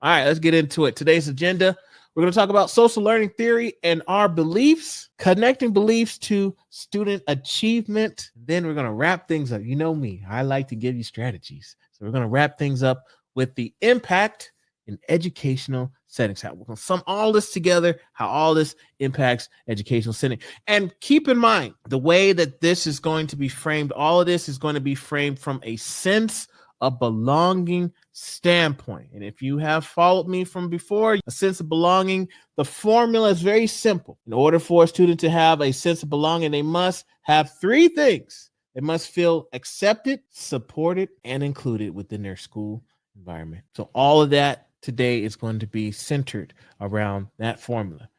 All right, let's get into it. Today's agenda, we're going to talk about social learning theory and our beliefs, connecting beliefs to student achievement. Then we're going to wrap things up. You know me, I like to give you strategies. So we're going to wrap things up with the impact in educational settings. How we're going to sum all this together, how all this impacts educational setting. And keep in mind, the way that this is going to be framed, all of this is going to be framed from a sense of belonging standpoint. And if you have followed me from before, a sense of belonging, the formula is very simple. In order for a student to have a sense of belonging, they must have three things. They must feel accepted, supported, and included within their school environment. So all of that today is going to be centered around that formula: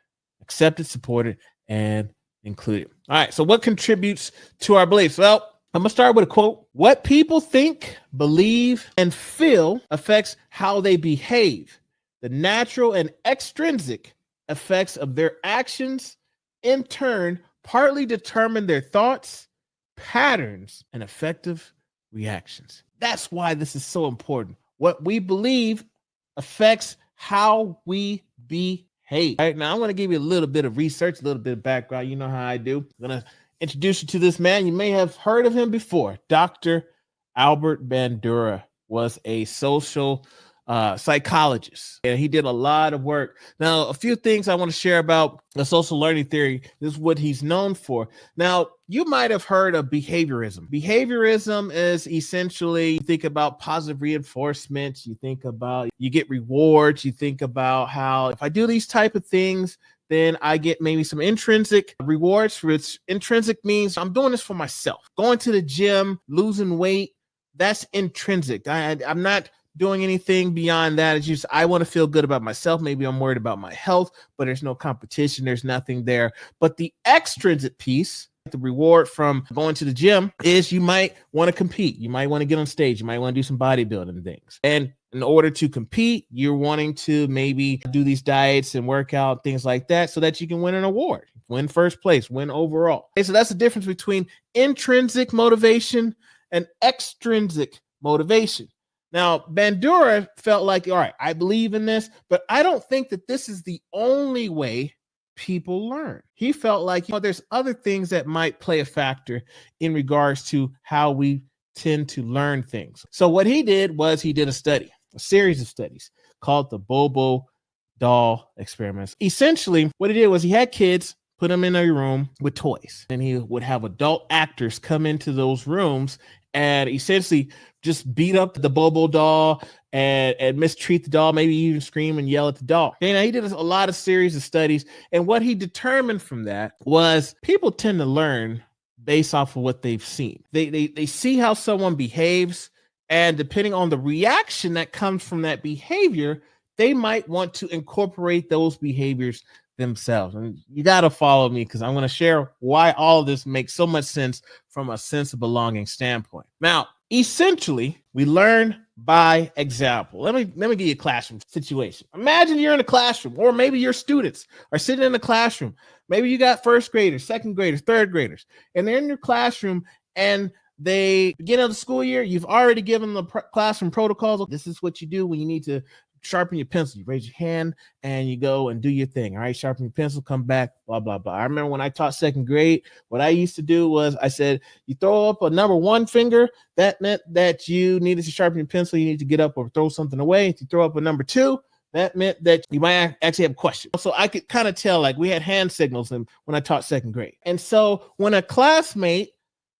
accepted, supported, and included. All right, so what contributes to our beliefs? Well, I'm going to start with a quote. What people think, believe, and feel affects how they behave. The natural and extrinsic effects of their actions, in turn, partly determine their thoughts, patterns, and effective reactions. That's why this is so important. What we believe affects how we behave. All right, now I'm going to give you a little bit of research, a little bit of background. You know how I do. I'm going to introduce you to this man. You may have heard of him before. Dr. Albert Bandura was a social psychologist, and he did a lot of work. Now, a few things I want to share about the social learning theory. This is what he's known for. Now, you might have heard of behaviorism. Behaviorism is essentially, you think about positive reinforcement, you think about, you get rewards, you think about how if I do these type of things, then I get maybe some intrinsic rewards, which intrinsic means I'm doing this for myself. Going to the gym, losing weight, that's intrinsic. I'm not doing anything beyond that. It's just I want to feel good about myself. Maybe I'm worried about my health, but there's no competition. There's nothing there. But the extrinsic piece, the reward from going to the gym, is you might want to compete. You might want to get on stage. You might want to do some bodybuilding things. And in order to compete, you're wanting to maybe do these diets and workout, things like that, so that you can win an award, win first place, win overall. Okay, so that's the difference between intrinsic motivation and extrinsic motivation. Now, Bandura felt like, all right, I believe in this, but I don't think that this is the only way people learn. He felt like, there's other things that might play a factor in regards to how we tend to learn things. So what he did was he did a series of studies called the Bobo doll experiments. Essentially, what he did was he had kids put them in a room with toys, and he would have adult actors come into those rooms and essentially just beat up the Bobo doll and mistreat the doll, maybe even scream and yell at the doll. And he did a lot of series of studies, and what he determined from that was people tend to learn based off of what they've seen. They see how someone behaves, and depending on the reaction that comes from that behavior, they might want to incorporate those behaviors themselves. And you got to follow me because I'm going to share why all of this makes so much sense from a sense of belonging standpoint. Now, essentially, we learn by example. Let me give you a classroom situation. Imagine you're in a classroom, or maybe your students are sitting in the classroom. Maybe you got first graders, second graders, third graders, and they're in your classroom, and they beginning of the school year, you've already given them the classroom protocols. This is what you do when you need to sharpen your pencil. You raise your hand and you go and do your thing. All right, sharpen your pencil, come back, blah, blah, blah. I remember when I taught second grade, what I used to do was I said, you throw up a number one finger, that meant that you needed to sharpen your pencil. You need to get up or throw something away. If you throw up a number two, that meant that you might actually have a question. So I could kind of tell, like, we had hand signals when I taught second grade. And so when a classmate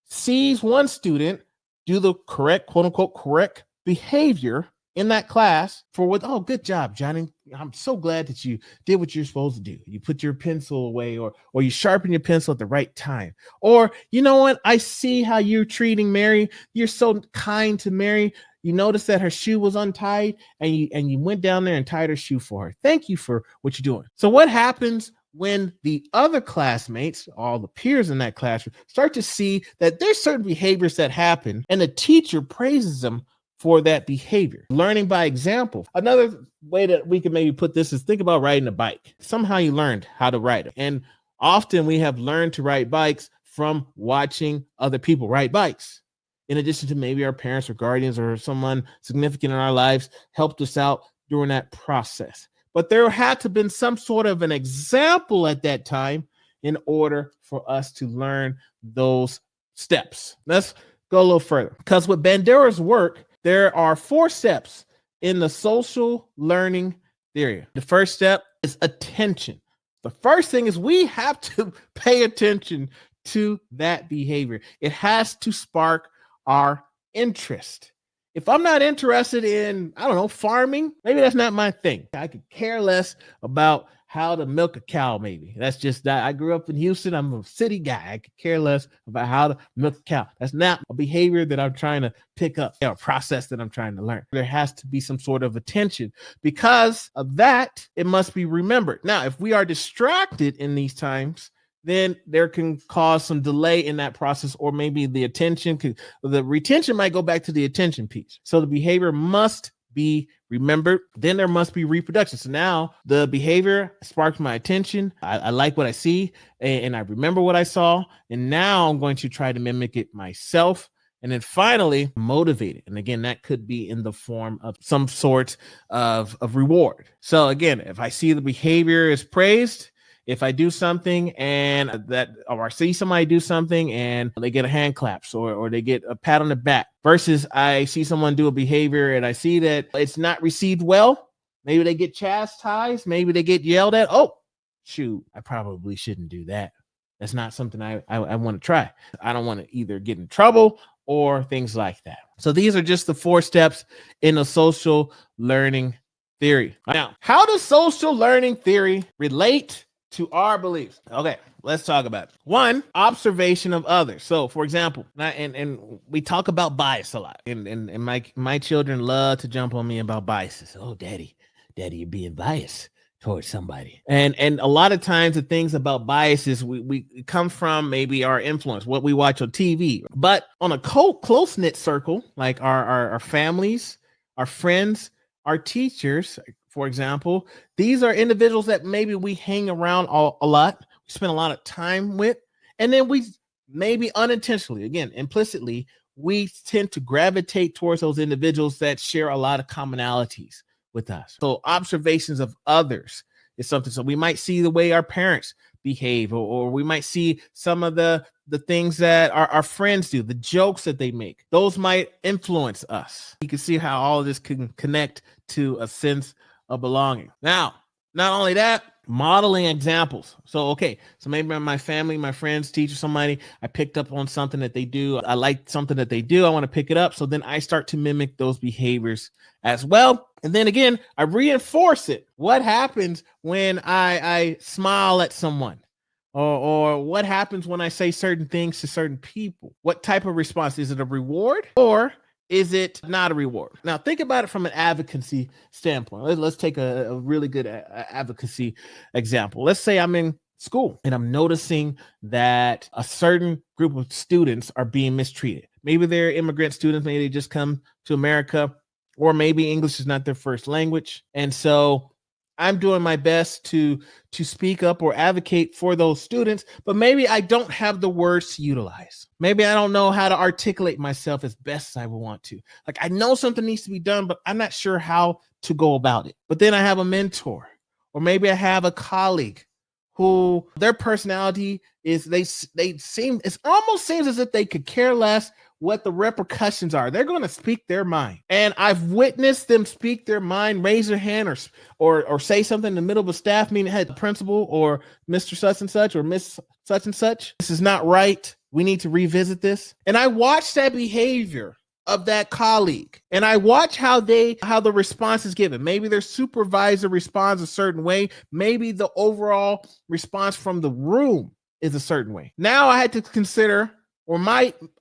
sees one student do the correct, quote unquote, correct behavior in that class for what, oh, good job, Johnny. I'm so glad that you did what you're supposed to do. You put your pencil away, or you sharpen your pencil at the right time. Or, you know what? I see how you're treating Mary. You're so kind to Mary. You noticed that her shoe was untied, and you went down there and tied her shoe for her. Thank you for what you're doing. So what happens when the other classmates, all the peers in that classroom, start to see that there's certain behaviors that happen, and the teacher praises them for that behavior? Learning by example. Another way that we can maybe put this is think about riding a bike. Somehow you learned how to ride it. And often we have learned to ride bikes from watching other people ride bikes. In addition to maybe our parents or guardians or someone significant in our lives helped us out during that process. But there had to have been some sort of an example at that time in order for us to learn those steps. Let's go a little further, because with Bandura's work, there are 4 steps in the social learning theory. The first step is attention. The first thing is we have to pay attention to that behavior. It has to spark our interest. If I'm not interested in, I don't know, farming, maybe that's not my thing. I could care less about how to milk a cow, maybe. That's just that. I grew up in Houston. I'm a city guy. I could care less about how to milk a cow. That's not a behavior that I'm trying to pick up or a process that I'm trying to learn. There has to be some sort of attention. Because of that, it must be remembered. Now, if we are distracted in these times, then there can cause some delay in that process, or maybe the retention might go back to the attention piece. So the behavior must be remembered. Then there must be reproduction. So now the behavior sparks my attention. I like what I see, and I remember what I saw. And now I'm going to try to mimic it myself. And then finally, motivate it. And again, that could be in the form of some sort of reward. So again, if I see the behavior is praised, if I do something or I see somebody do something and they get a hand claps or they get a pat on the back, versus I see someone do a behavior and I see that it's not received well, maybe they get chastised, maybe they get yelled at. Oh, shoot, I probably shouldn't do that. That's not something I want to try. I don't want to either get in trouble or things like that. So these are just the 4 steps in a social learning theory. Now, how does social learning theory relate to our beliefs? Okay, let's talk about it. 1, observation of others. So, for example, and we talk about bias a lot, and my children love to jump on me about biases. Oh, daddy, you're being biased towards somebody. And a lot of times the things about biases we come from maybe our influence, what we watch on TV. But on a close-knit circle, like our families, our friends, our teachers, for example, these are individuals that maybe we hang around a lot, we spend a lot of time with, and then we maybe unintentionally, again, implicitly, we tend to gravitate towards those individuals that share a lot of commonalities with us. So observations of others is something. So we might see the way our parents behave, or we might see some of the things that our friends do, the jokes that they make. Those might influence us. You can see how all of this can connect to a sense of belonging. Now, not only that, modeling examples. So maybe my family, my friends, teacher, somebody, I picked up on something that they do. I like something that they do. I want to pick it up. So then I start to mimic those behaviors as well. And then again, I reinforce it. What happens when I smile at someone? Or what happens when I say certain things to certain people? What type of response? Is it a reward or is it not a reward? Now, think about it from an advocacy standpoint. Let's take a really good advocacy example. Let's say I'm in school and I'm noticing that a certain group of students are being mistreated. Maybe they're immigrant students. Maybe they just come to America, or maybe English is not their first language. And so I'm doing my best to speak up or advocate for those students, but maybe I don't have the words to utilize. Maybe I don't know how to articulate myself as best as I would want to. Like, I know something needs to be done, but I'm not sure how to go about it. But then I have a mentor, or maybe I have a colleague who their personality is, it almost seems as if they could care less what the repercussions are. They're going to speak their mind. And I've witnessed them speak their mind, raise their hand or say something in the middle of a staff meeting, hey, the principal or Mr. such and such or Miss such and such, this is not right. We need to revisit this. And I watched that behavior of that colleague, and I watch how the response is given. Maybe their supervisor responds a certain way. Maybe the overall response from the room is a certain way. Now I had to consider, or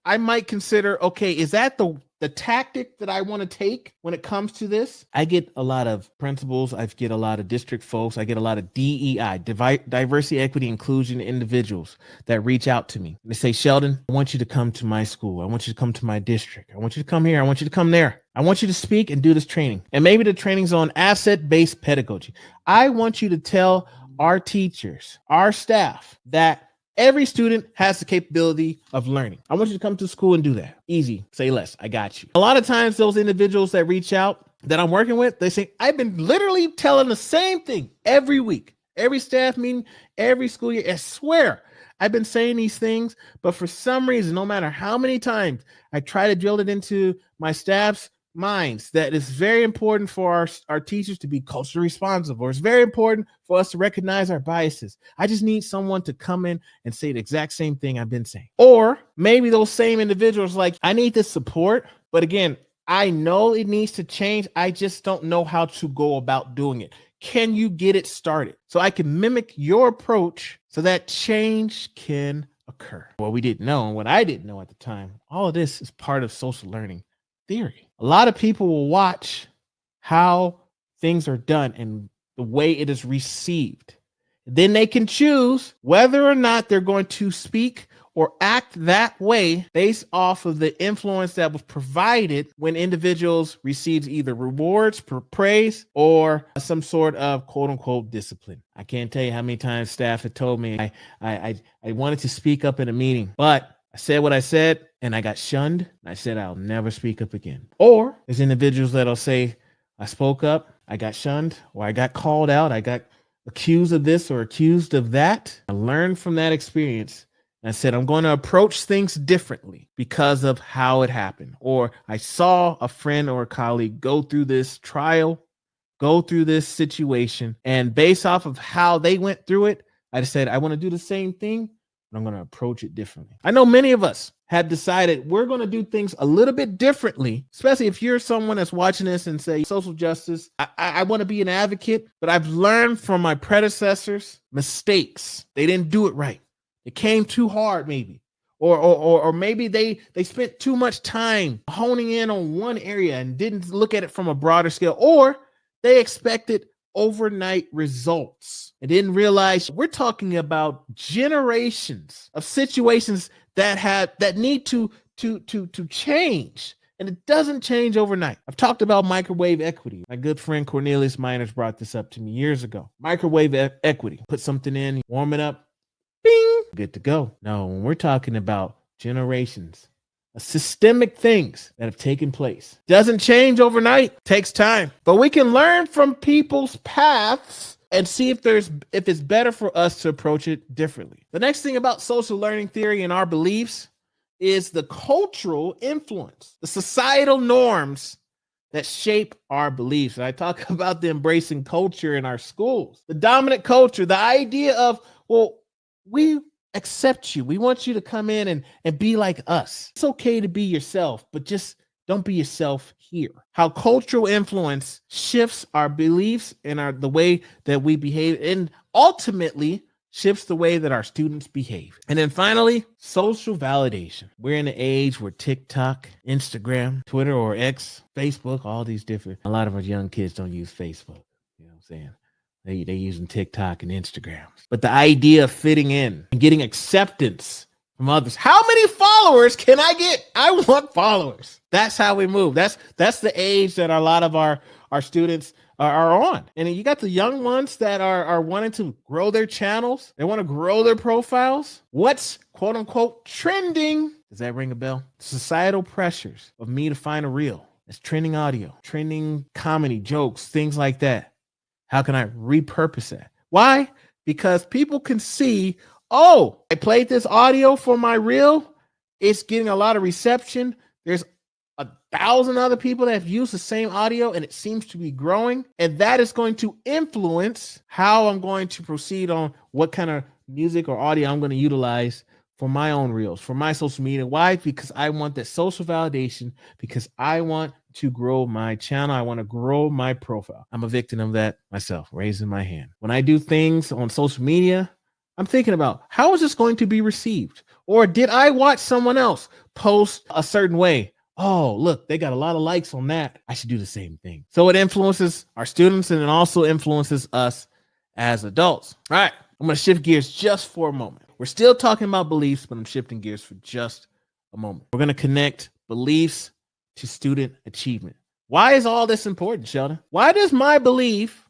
I might consider, okay, is that the tactic that I want to take when it comes to this? I get a lot of principals, I get a lot of district folks, I get a lot of DEI, diversity, equity, inclusion individuals that reach out to me. They say, Sheldon, I want you to come to my school. I want you to come to my district. I want you to come here. I want you to come there. I want you to speak and do this training. And maybe the training's on asset-based pedagogy. I want you to tell our teachers, our staff, that every student has the capability of learning. I want you to come to school and do that. Easy. Say less. I got you. A lot of times those individuals that reach out, that I'm working with, they say, I've been literally telling the same thing every week, every staff meeting, every school year. I swear I've been saying these things, but for some reason, no matter how many times I try to drill it into my staff's minds, that it's very important for our teachers to be culturally responsive, or it's very important for us to recognize our biases. I just need someone to come in and say the exact same thing I've been saying. Or maybe those same individuals like, I need this support, but again, I know it needs to change. I just don't know how to go about doing it. Can you get it started so I can mimic your approach so that change can occur? What we didn't know, and what I didn't know at the time, all of this is part of social learning theory. A lot of people will watch how things are done and the way it is received. Then they can choose whether or not they're going to speak or act that way based off of the influence that was provided when individuals received either rewards, praise, or some sort of quote unquote discipline. I can't tell you how many times staff had told me I wanted to speak up in a meeting, but I said what I said and I got shunned. And I said, I'll never speak up again. Or there's individuals that'll say, I spoke up, I got shunned, or I got called out, I got accused of this or accused of that. I learned from that experience. I said, I'm going to approach things differently because of how it happened. Or I saw a friend or a colleague go through this trial, go through this situation. And based off of how they went through it, I just said, I want to do the same thing, but I'm going to approach it differently. I know many of us have decided we're going to do things a little bit differently, especially if you're someone that's watching this and say social justice. I want to be an advocate, but I've learned from my predecessors' mistakes. They didn't do it right. It came too hard, maybe, or maybe they spent too much time honing in on one area and didn't look at it from a broader scale, or they expected overnight results and didn't realize we're talking about generations of situations that need to change. And it doesn't change overnight. I've talked about microwave equity. My good friend Cornelius Miners brought this up to me years ago. Microwave equity. Put something in, warm it up. Bing, good to go. No, when we're talking about generations, systemic things that have taken place, doesn't change overnight, takes time, but we can learn from people's paths and see if it's better for us to approach it differently. The next thing about social learning theory and our beliefs is the cultural influence, the societal norms that shape our beliefs. And I talk about the embracing culture in our schools, the dominant culture, the idea of, well, we accept you. We want you to come in and be like us. It's okay to be yourself, but just don't be yourself here. How cultural influence shifts our beliefs and the way that we behave, and ultimately shifts the way that our students behave. And then finally, social validation. We're in an age where TikTok, Instagram, Twitter or X, Facebook, all these different, a lot of our young kids don't use Facebook. You know what I'm saying? They using TikTok and Instagram. But the idea of fitting in and getting acceptance from others. How many followers can I get? I want followers. That's how we move. That's the age that a lot of our students are on. And you got the young ones that are wanting to grow their channels. They want to grow their profiles. What's quote unquote trending? Does that ring a bell? Societal pressures of me to find a reel. It's trending audio, trending comedy, jokes, things like that. How can I repurpose that? Why? Because people can see, oh, I played this audio for my reel. It's getting a lot of reception. There's 1,000 other people that have used the same audio and it seems to be growing. And that is going to influence how I'm going to proceed on what kind of music or audio I'm going to utilize for my own reels, for my social media. Why? Because I want that social validation, because I want to grow my channel. I want to grow my profile. I'm a victim of that myself, raising my hand. When I do things on social media, I'm thinking about how is this going to be received? Or did I watch someone else post a certain way? Oh, look, they got a lot of likes on that. I should do the same thing. So it influences our students and it also influences us as adults. All right, I'm going to shift gears just for a moment. We're still talking about beliefs, but I'm shifting gears for just a moment. We're going to connect beliefs to student achievement. Why is all this important, Sheldon? Why does my belief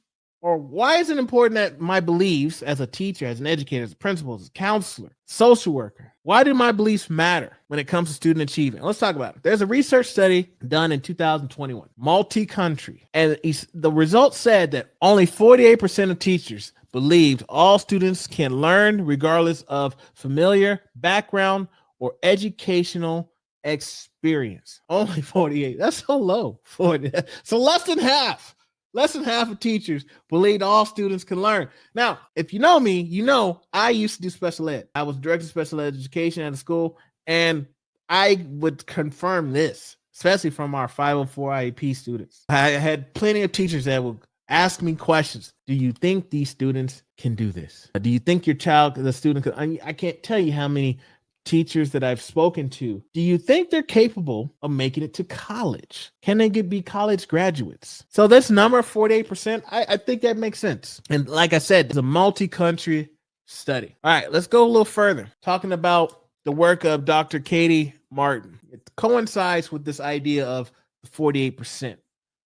Or why is it important that my beliefs as a teacher, as an educator, as a principal, as a counselor, social worker, why do my beliefs matter when it comes to student achievement? Let's talk about it. There's a research study done in 2021, multi-country, and the results said that only 48% of teachers believed all students can learn regardless of familiar background or educational experience. Only 48. That's so low. 40. So less than half. Less than half of teachers believed all students can learn. Now, if you know me, you know I used to do special ed. I was director of special ed education at a school, and I would confirm this, especially from our 504 IEP students. I had plenty of teachers that would ask me questions. Do you think these students can do this? Do you think your child, the student, I can't tell you how many teachers that I've spoken to. Do you think they're capable of making it to college? Can they be college graduates? So this number, 48%, I think that makes sense. And like I said, it's a multi-country study. All right, let's go a little further. Talking about the work of Dr. Katie Martin. It coincides with this idea of 48%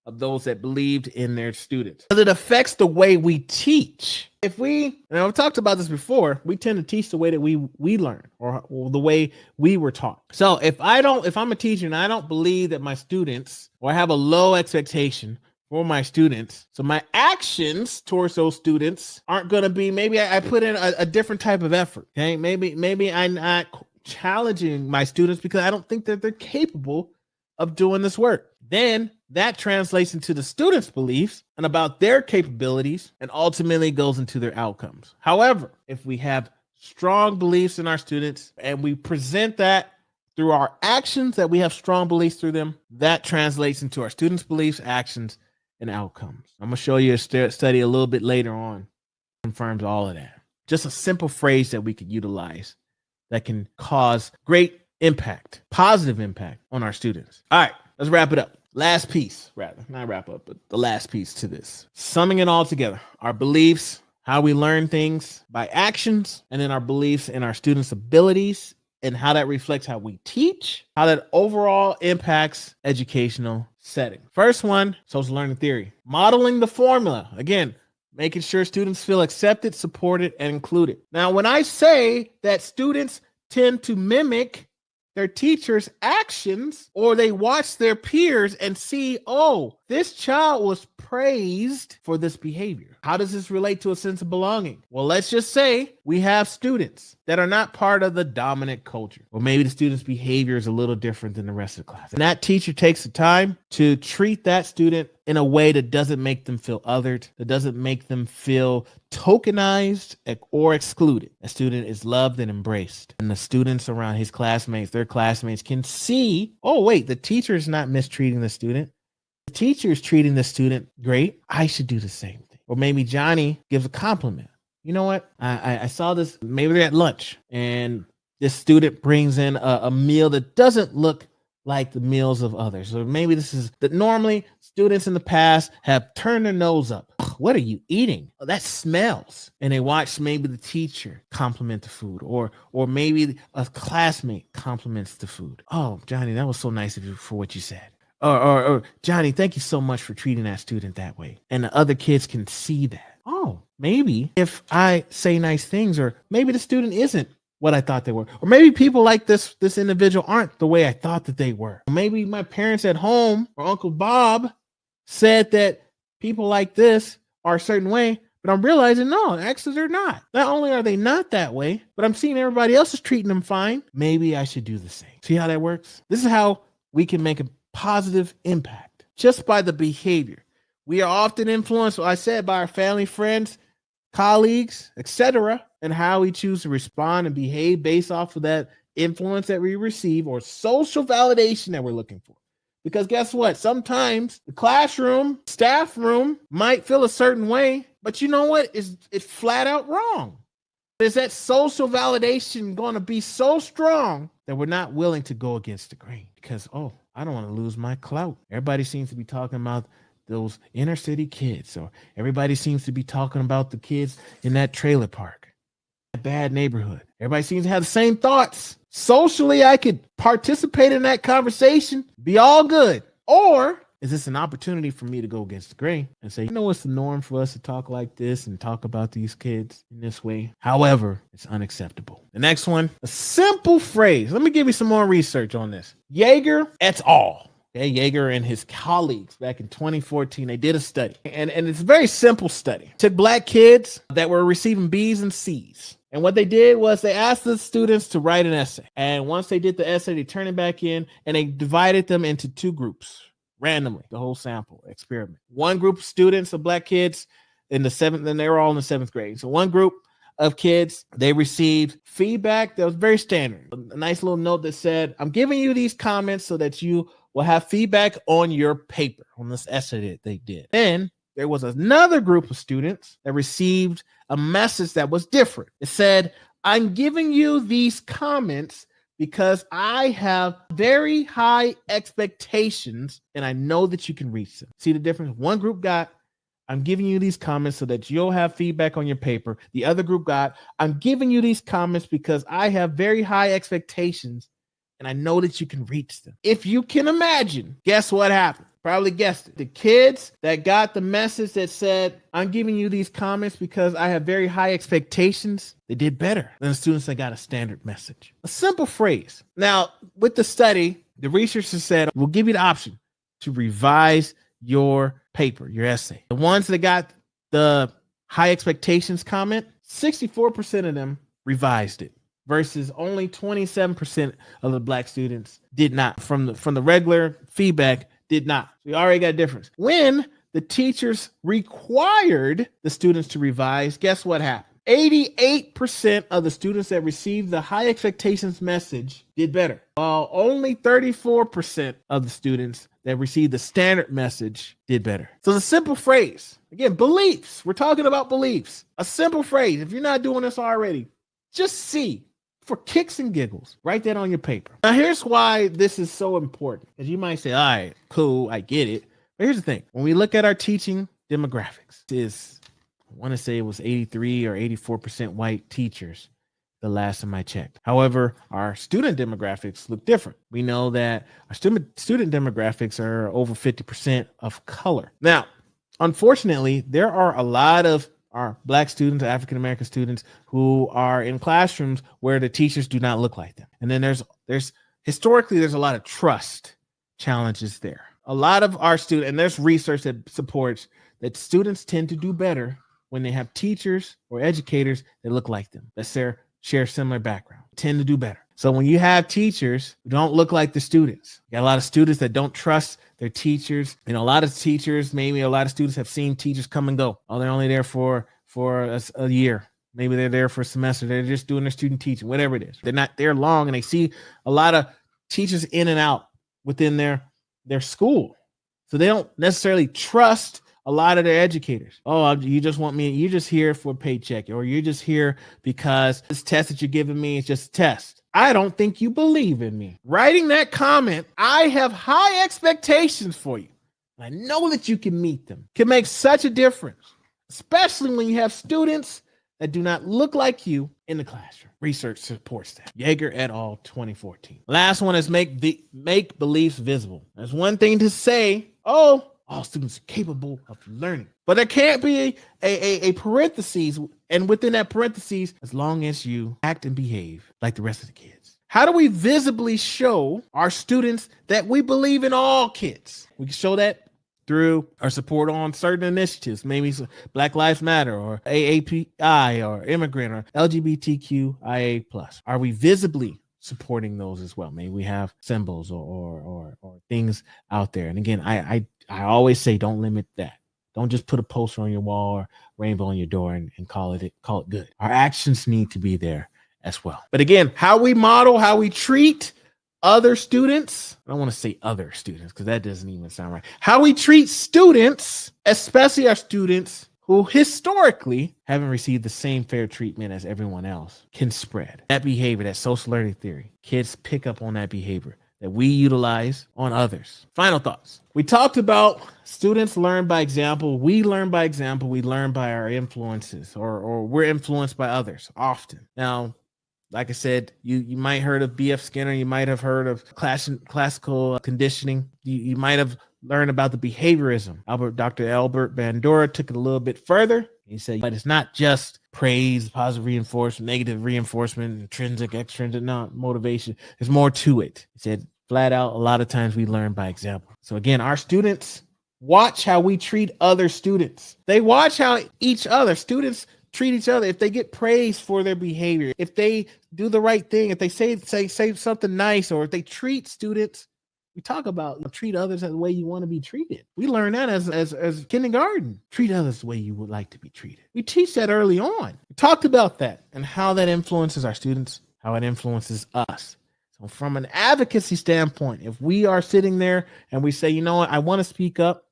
of those that believed in their students. Because it affects the way we teach. If we, and I've talked about this before, we tend to teach the way that we learn or the way we were taught. So if I'm a teacher and I don't believe that my students, or I have a low expectation for my students, so my actions towards those students aren't going to be, maybe I put in a different type of effort. Okay. Maybe I'm not challenging my students because I don't think that they're capable of doing this work. Then that translates into the students' beliefs and about their capabilities and ultimately goes into their outcomes. However, if we have strong beliefs in our students and we present that through our actions, that we have strong beliefs through them, that translates into our students' beliefs, actions, and outcomes. I'm going to show you a study a little bit later on that confirms all of that. Just a simple phrase that we could utilize that can cause great impact, positive impact on our students. All right, let's wrap it up. Last piece, rather, not wrap up, but the last piece to this. Summing it all together, our beliefs, how we learn things by actions, and then our beliefs in our students' abilities and how that reflects how we teach, how that overall impacts educational setting. First one, social learning theory. Modeling the formula. Again, making sure students feel accepted, supported, and included. Now, when I say that students tend to mimic their teachers' actions, or they watch their peers and see, oh, this child was praised for this behavior. How does this relate to a sense of belonging? Well, let's just say we have students that are not part of the dominant culture, or maybe the student's behavior is a little different than the rest of the class. And that teacher takes the time to treat that student in a way that doesn't make them feel othered, that doesn't make them feel tokenized or excluded. A student is loved and embraced. And the students around his classmates, their classmates can see, oh, wait, the teacher is not mistreating the student. The teacher is treating the student great. I should do the same thing. Or maybe Johnny gives a compliment. You know what? I saw this, maybe they're at lunch and this student brings in a meal that doesn't look like the meals of others. Or maybe this is that normally students in the past have turned their nose up. What are you eating? Oh, that smells. And they watch maybe the teacher compliment the food, or maybe a classmate compliments the food. Oh, Johnny, that was so nice of you for what you said. Or Johnny, thank you so much for treating that student that way. And the other kids can see that. Oh, maybe if I say nice things, or maybe the student isn't what I thought they were. Or maybe people like this individual aren't the way I thought that they were. Maybe my parents at home or Uncle Bob said that people like this are a certain way, but I'm realizing, no, actually they're not. Not only are they not that way, but I'm seeing everybody else is treating them fine. Maybe I should do the same. See how that works? This is how we can make a positive impact just by the behavior. We are often influenced, I said, by our family, friends, colleagues, etc., and how we choose to respond and behave based off of that influence that we receive or social validation that we're looking for. Because guess what? Sometimes the classroom, staff room might feel a certain way, but you know what? It's flat out wrong. Is that social validation going to be so strong that we're not willing to go against the grain? Because, oh, I don't want to lose my clout. Everybody seems to be talking about those inner city kids, or everybody seems to be talking about the kids in that trailer park, that bad neighborhood. Everybody seems to have the same thoughts. Socially, I could participate in that conversation, be all good. Or is this an opportunity for me to go against the grain and say, it's the norm for us to talk like this and talk about these kids in this way. However, it's unacceptable. The next one, a simple phrase. Let me give you some more research on this. Yeager et al. Okay, Yeager and his colleagues back in 2014, they did a study. And it's a very simple study. Took Black kids that were receiving B's and C's. And what they did was they asked the students to write an essay. And once they did the essay, they turned it back in and they divided them into two groups randomly, the whole sample experiment. One group of students of Black kids in the seventh, and they were all in the seventh grade. So one group of kids, they received feedback that was very standard. A nice little note that said, I'm giving you these comments so that you will have feedback on your paper, on this essay that they did. Then there was another group of students that received a message that was different. It said, I'm giving you these comments because I have very high expectations and I know that you can reach them. See the difference? One group got, I'm giving you these comments so that you'll have feedback on your paper. The other group got, I'm giving you these comments because I have very high expectations and I know that you can reach them. If you can imagine, guess what happened? Probably guessed it. The kids that got the message that said, I'm giving you these comments because I have very high expectations, they did better than the students that got a standard message. A simple phrase. Now, with the study, the researchers said, we'll give you the option to revise your paper, your essay. The ones that got the high expectations comment, 64% of them revised it, versus only 27% of the Black students did not. From the regular feedback, did not. So you already got a difference. When the teachers required the students to revise, guess what happened? 88% of the students that received the high expectations message did better, while only 34% of the students that received the standard message did better. So the simple phrase, again, beliefs. We're talking about beliefs. A simple phrase. If you're not doing this already, just see. For kicks and giggles, write that on your paper. Now, here's why this is so important. As you might say, all right, cool, I get it. But here's the thing. When we look at our teaching demographics, I want to say it was 83 or 84% white teachers the last time I checked. However, our student demographics look different. We know that our student demographics are over 50% of color. Now, unfortunately, there are a lot of our Black students, African-American students who are in classrooms where the teachers do not look like them. And then there's historically, there's a lot of trust challenges there. A lot of our students, and there's research that supports that students tend to do better when they have teachers or educators that look like them, that share similar background, tend to do better. So when you have teachers who don't look like the students, you got a lot of students that don't trust their teachers. A lot of teachers, maybe a lot of students have seen teachers come and go. Oh, they're only there for a year. Maybe they're there for a semester. They're just doing their student teaching, whatever it is. They're not there long, and they see a lot of teachers in and out within their school. So they don't necessarily trust a lot of their educators. Oh, you you're just here for a paycheck, or you're just here because this test that you're giving me is just a test. I don't think you believe in me. Writing that comment, I have high expectations for you. I know that you can meet them. Can make such a difference, especially when you have students that do not look like you in the classroom. Research supports that. Yeager et al. 2014. Last one is make beliefs visible. There's one thing to say, oh, all students are capable of learning. But there can't be a parentheses, and within that parentheses, as long as you act and behave like the rest of the kids. How do we visibly show our students that we believe in all kids? We can show that through our support on certain initiatives, maybe Black Lives Matter or AAPI or immigrant or LGBTQIA+. Are we visibly supporting those as well? Maybe we have symbols or things out there. And again, I always say, don't limit that. Don't just put a poster on your wall or rainbow on your door and call it good. Our actions need to be there as well. But again, how we model, how we treat other students. I don't want to say other students because that doesn't even sound right. How we treat students, especially our students who historically haven't received the same fair treatment as everyone else, can spread. That behavior, that social learning theory, kids pick up on that behavior that we utilize on others. Final thoughts. We talked about students learn by example. We learn by example. We learn by our influences, or we're influenced by others often. Now, Like I said, you might heard of B.F. Skinner. You might have heard of classical conditioning. You might have learned about the behaviorism. Dr. Albert Bandura took it a little bit further. He said, but it's not just praise, positive reinforcement, negative reinforcement, intrinsic, extrinsic, not motivation. There's more to it. He said, flat out, a lot of times we learn by example. So again, our students watch how we treat other students. They watch how students treat each other. If they get praised for their behavior, if they do the right thing, if they say something nice, or if they treat students, we talk about treat others the way you want to be treated. We learn that as kindergarten. Treat others the way you would like to be treated. We teach that early on. We talked about that and how that influences our students, how it influences us. So from an advocacy standpoint, if we are sitting there and we say, you know what, I want to speak up,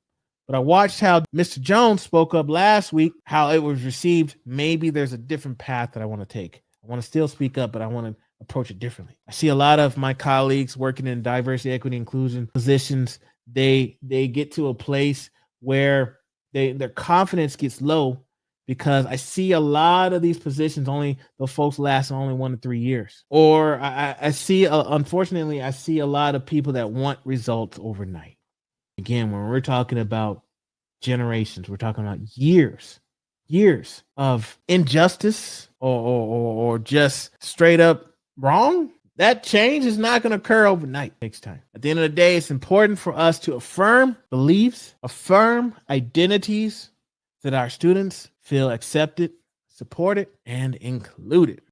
but I watched how Mr. Jones spoke up last week, how it was received. Maybe there's a different path that I want to take. I want to still speak up, but I want to approach it differently. I see a lot of my colleagues working in diversity, equity, inclusion positions. They get to a place where their confidence gets low, because I see a lot of these positions, the folks last only 1 to 3 years. Or I see, unfortunately, I see a lot of people that want results overnight. Again, when we're talking about generations, we're talking about years of injustice or just straight up wrong. That change is not going to occur overnight. It takes time. At the end of the day, it's important for us to affirm beliefs, affirm identities, so that our students feel accepted, supported, and included.